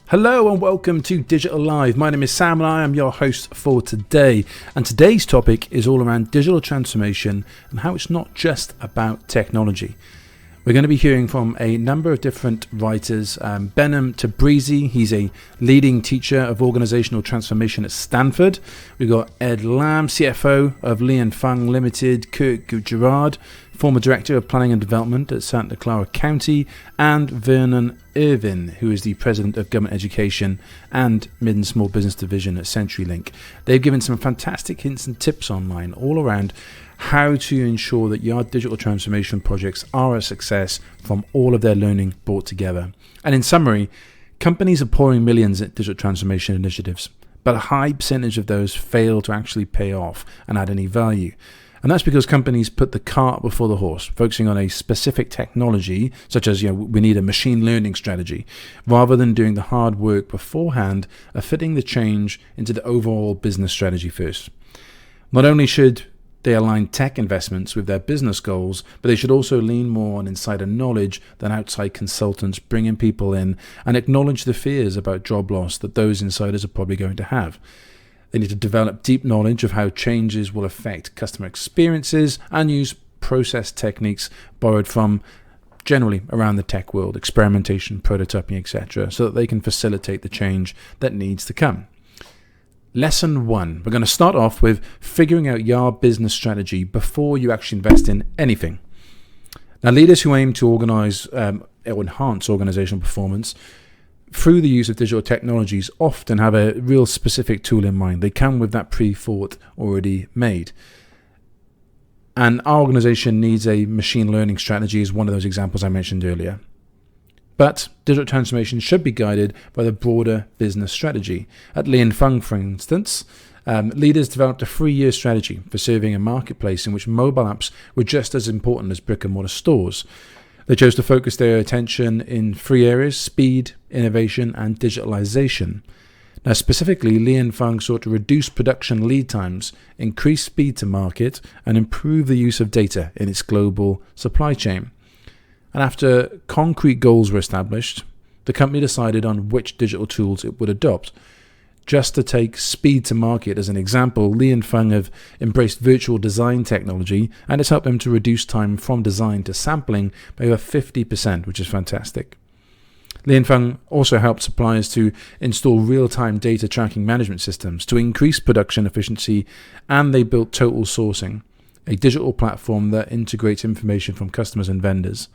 Hello and welcome to Digital Live. My name is Sam and I am your host for today. And today's topic is all around digital transformation and how it's not just about technology. We're going to be hearing from a number of different writers. Behnam Tabrizi, he's a leading teacher of organizational transformation at Stanford. We've got Ed Lam, CFO of Lianfeng Limited, Kurt Gerard, former director of planning and development at Santa Clara County, and Vernon Irvin, who is the president of government education and mid and small business division at CenturyLink. They've given some fantastic hints and tips online all around how to ensure that your digital transformation projects are a success from all of their learning brought together. And in summary, companies are pouring millions at digital transformation initiatives, but a high percentage of those fail to actually pay off and add any value. And that's because companies put the cart before the horse, focusing on a specific technology, such as, we need a machine learning strategy, rather than doing the hard work beforehand of fitting the change into the overall business strategy first. Not only should they align tech investments with their business goals, but they should also lean more on insider knowledge than outside consultants, bringing people in and acknowledge the fears about job loss that those insiders are probably going to have. They need to develop deep knowledge of how changes will affect customer experiences and use process techniques borrowed from generally around the tech world, experimentation, prototyping, etc., so that they can facilitate the change that needs to come. Lesson 1. We're going to start off with figuring out your business strategy before you actually invest in anything. Now, leaders who aim to organize or enhance organizational performance through the use of digital technologies often have a real specific tool in mind. They come with that pre-thought already made. And our organization needs a machine learning strategy as one of those examples I mentioned earlier. But digital transformation should be guided by the broader business strategy. At Lianfeng, for instance, leaders developed a 3-year strategy for serving a marketplace in which mobile apps were just as important as brick and mortar stores. They chose to focus their attention in 3 areas: speed, innovation, and digitalization. Now, specifically, Lianfeng sought to reduce production lead times, increase speed to market, and improve the use of data in its global supply chain. And after concrete goals were established, the company decided on which digital tools it would adopt. Just to take speed to market as an example, Lianfeng have embraced virtual design technology, and it's helped them to reduce time from design to sampling by over 50%, which is fantastic. Lianfeng also helped suppliers to install real-time data tracking management systems to increase production efficiency, and they built Total Sourcing, a digital platform that integrates information from customers and vendors.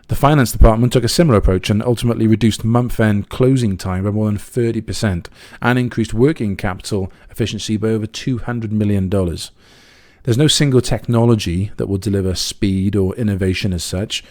The finance department took a similar approach and ultimately reduced month-end closing time by more than 30% and increased working capital efficiency by over $200 million. There's no single technology that will deliver speed or innovation as such.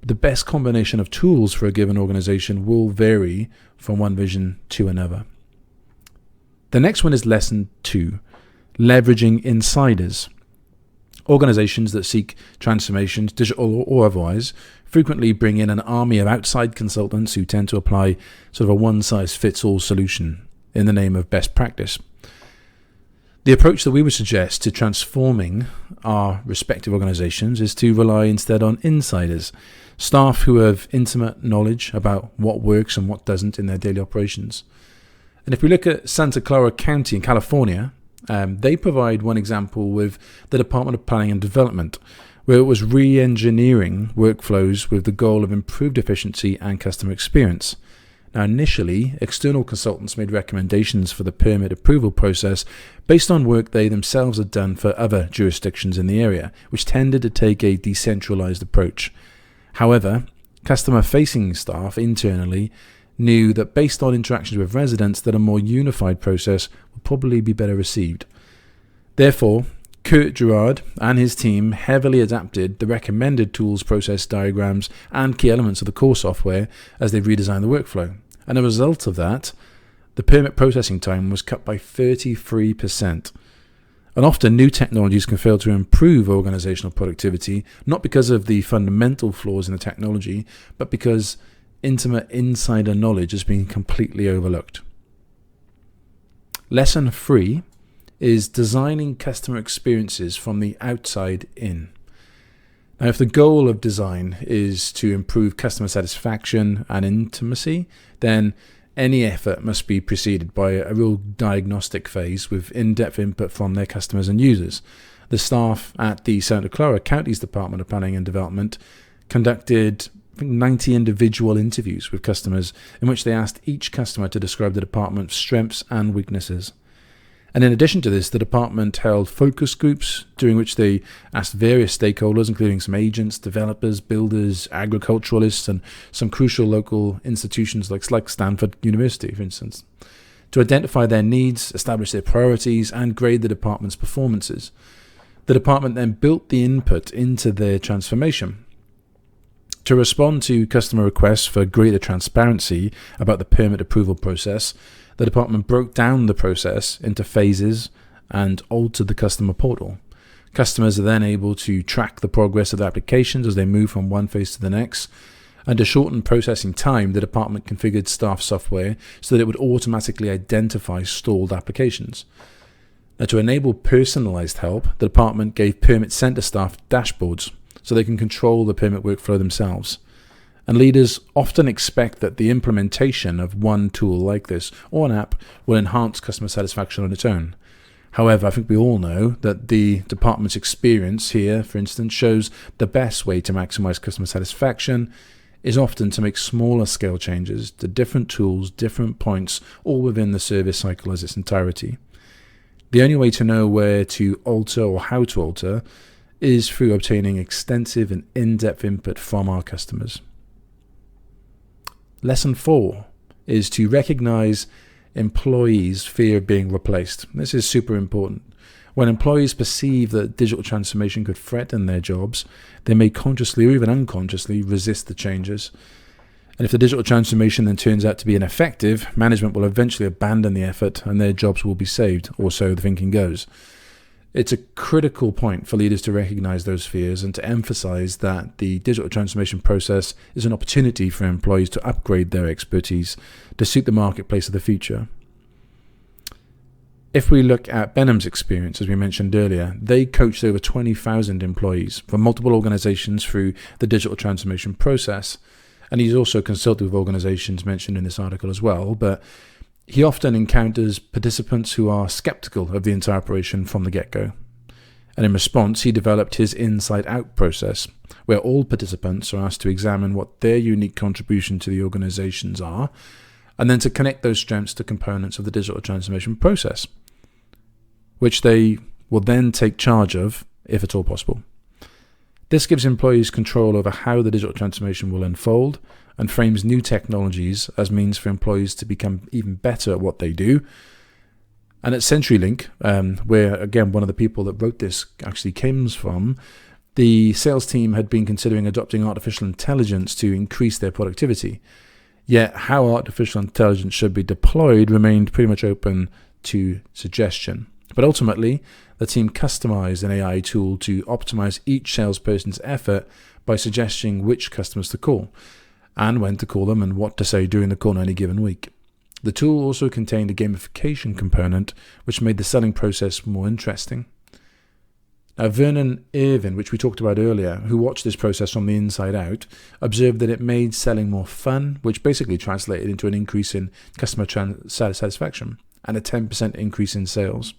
The best combination of tools for a given organization will vary from one vision to another. The next one is lesson 2, leveraging insiders. Organizations that seek transformations, digital or otherwise, frequently bring in an army of outside consultants who tend to apply sort of a one-size-fits-all solution in the name of best practice. The approach that we would suggest to transforming our respective organizations is to rely instead on insiders, staff who have intimate knowledge about what works and what doesn't in their daily operations. And if we look at Santa Clara County in California, they provide one example with the Department of Planning and Development, where it was re-engineering workflows with the goal of improved efficiency and customer experience. Now, initially, external consultants made recommendations for the permit approval process based on work they themselves had done for other jurisdictions in the area, which tended to take a decentralized approach. However, customer-facing staff internally knew that based on interactions with residents that a more unified process would probably be better received. Therefore, Kurt Gerard and his team heavily adapted the recommended tools, process diagrams, and key elements of the core software as they redesigned the workflow. And as a result of that, the permit processing time was cut by 33%. And often new technologies can fail to improve organizational productivity, not because of the fundamental flaws in the technology, but because intimate insider knowledge has been completely overlooked. Lesson 3 is designing customer experiences from the outside in. Now, if the goal of design is to improve customer satisfaction and intimacy, then any effort must be preceded by a real diagnostic phase with in-depth input from their customers and users. The staff at the Santa Clara County's Department of Planning and Development conducted 90 individual interviews with customers in which they asked each customer to describe the department's strengths and weaknesses. And in addition to this, the department held focus groups during which they asked various stakeholders, including some agents, developers, builders, agriculturalists, and some crucial local institutions like Stanford University, for instance, to identify their needs, establish their priorities, and grade the department's performances. The department then built the input into their transformation. To respond to customer requests for greater transparency about the permit approval process, the department broke down the process into phases and altered the customer portal. Customers are then able to track the progress of their applications as they move from one phase to the next. And to shorten processing time, the department configured staff software so that it would automatically identify stalled applications. Now, to enable personalized help, the department gave permit center staff dashboards so they can control the permit workflow themselves. And leaders often expect that the implementation of one tool like this or an app will enhance customer satisfaction on its own. However, I think we all know that the department's experience here, for instance, shows the best way to maximize customer satisfaction is often to make smaller scale changes to different tools, different points, all within the service cycle as its entirety. The only way to know where to alter or how to alter is through obtaining extensive and in-depth input from our customers. Lesson 4 is to recognize employees' fear of being replaced. This is super important. When employees perceive that digital transformation could threaten their jobs, they may consciously or even unconsciously resist the changes. And if the digital transformation then turns out to be ineffective, management will eventually abandon the effort and their jobs will be saved, or so the thinking goes. It's a critical point for leaders to recognize those fears and to emphasize that the digital transformation process is an opportunity for employees to upgrade their expertise to suit the marketplace of the future. If we look at Benham's experience, as we mentioned earlier, they coached over 20,000 employees from multiple organizations through the digital transformation process. And he's also consulted with organizations mentioned in this article as well, but he often encounters participants who are skeptical of the entire operation from the get-go. And in response, he developed his inside-out process, where all participants are asked to examine what their unique contribution to the organizations are, and then to connect those strengths to components of the digital transformation process, which they will then take charge of, if at all possible. This gives employees control over how the digital transformation will unfold and frames new technologies as means for employees to become even better at what they do. And at CenturyLink, where, again, one of the people that wrote this actually comes from, the sales team had been considering adopting artificial intelligence to increase their productivity. Yet how artificial intelligence should be deployed remained pretty much open to suggestion. But ultimately, the team customized an AI tool to optimize each salesperson's effort by suggesting which customers to call, and when to call them and what to say during the call in any given week. The tool also contained a gamification component, which made the selling process more interesting. Now, Vernon Irvin, which we talked about earlier, who watched this process from the inside out, observed that it made selling more fun, which basically translated into an increase in customer satisfaction and a 10% increase in sales.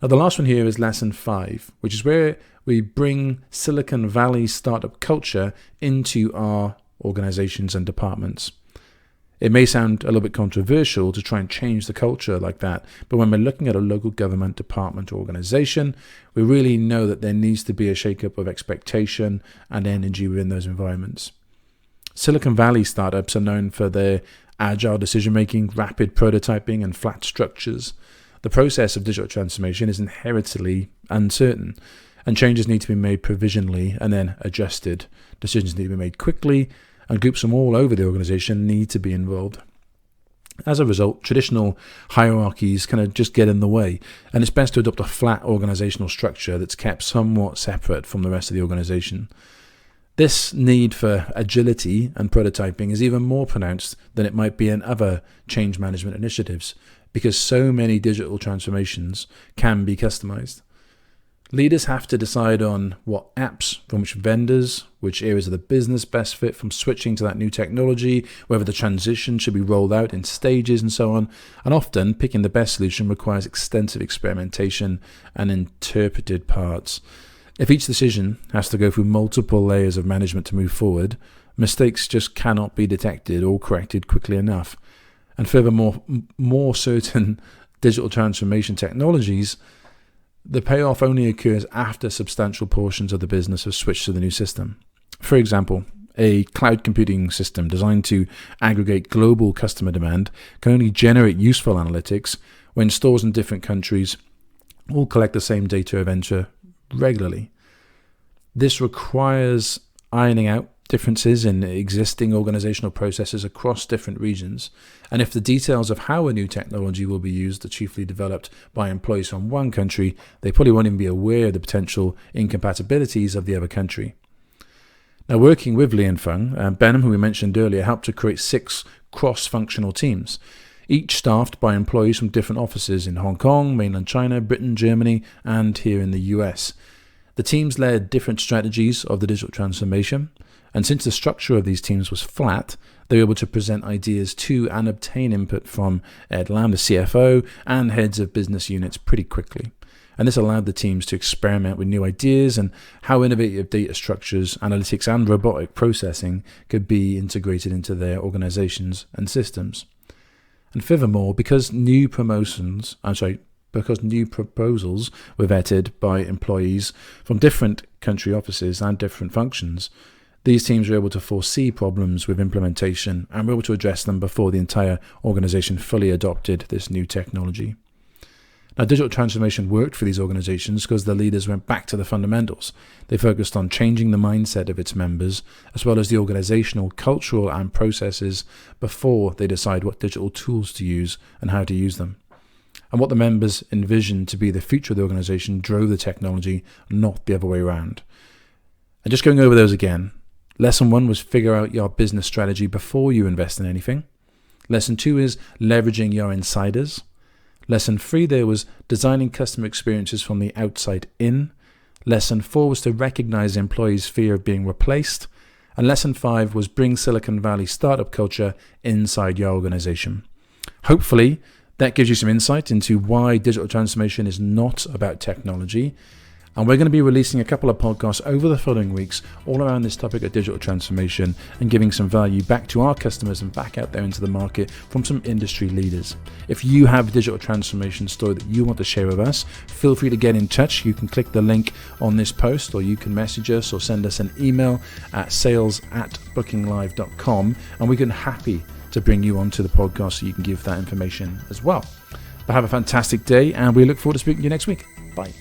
Now, the last one here is lesson 5, which is where we bring Silicon Valley startup culture into our organizations and departments. It may sound a little bit controversial to try and change the culture like that, but when we're looking at a local government department or organization, we really know that there needs to be a shake-up of expectation and energy within those environments. Silicon Valley startups are known for their agile decision-making, rapid prototyping, and flat structures. The process of digital transformation is inherently uncertain, and changes need to be made provisionally and then adjusted. Decisions need to be made quickly, and groups from all over the organization need to be involved. As a result, traditional hierarchies kind of just get in the way, and it's best to adopt a flat organizational structure that's kept somewhat separate from the rest of the organization. This need for agility and prototyping is even more pronounced than it might be in other change management initiatives, because so many digital transformations can be customized. Leaders have to decide on what apps from which vendors, which areas of the business best fit from switching to that new technology, whether the transition should be rolled out in stages and so on. And often picking the best solution requires extensive experimentation and interpreted parts. If each decision has to go through multiple layers of management to move forward, mistakes just cannot be detected or corrected quickly enough. And furthermore, more certain digital transformation technologies, the payoff only occurs after substantial portions of the business have switched to the new system. For example, a cloud computing system designed to aggregate global customer demand can only generate useful analytics when stores in different countries all collect the same data of enter regularly. This requires ironing out differences in existing organizational processes across different regions, and if the details of how a new technology will be used are chiefly developed by employees from one country, they probably won't even be aware of the potential incompatibilities of the other country. Now, working with Li and Feng, Benham, who we mentioned earlier, helped to create 6 cross-functional teams, each staffed by employees from different offices in Hong Kong, mainland China, Britain, Germany, and here in the US. The teams led different strategies of the digital transformation, and since the structure of these teams was flat, they were able to present ideas to and obtain input from Ed Lam, the CFO, and heads of business units pretty quickly. And this allowed the teams to experiment with new ideas and how innovative data structures, analytics, and robotic processing could be integrated into their organizations and systems. And furthermore, because new proposals were vetted by employees from different country offices and different functions, these teams were able to foresee problems with implementation and were able to address them before the entire organization fully adopted this new technology. Now, digital transformation worked for these organizations because the leaders went back to the fundamentals. They focused on changing the mindset of its members, as well as the organizational, cultural, and processes before they decide what digital tools to use and how to use them. And what the members envisioned to be the future of the organization drove the technology, not the other way around. And just going over those again. Lesson 1 was figure out your business strategy before you invest in anything. Lesson 2 is leveraging your insiders. Lesson 3 there was designing customer experiences from the outside in. Lesson 4 was to recognize employees' fear of being replaced. And lesson 5 was bring Silicon Valley startup culture inside your organization. Hopefully, that gives you some insight into why digital transformation is not about technology. And we're going to be releasing a couple of podcasts over the following weeks all around this topic of digital transformation and giving some value back to our customers and back out there into the market from some industry leaders. If you have a digital transformation story that you want to share with us, feel free to get in touch. You can click the link on this post, or you can message us or send us an email at sales@bookinglive.com, and we're going to be happy to bring you onto the podcast so you can give that information as well. But have a fantastic day, and we look forward to speaking to you next week. Bye.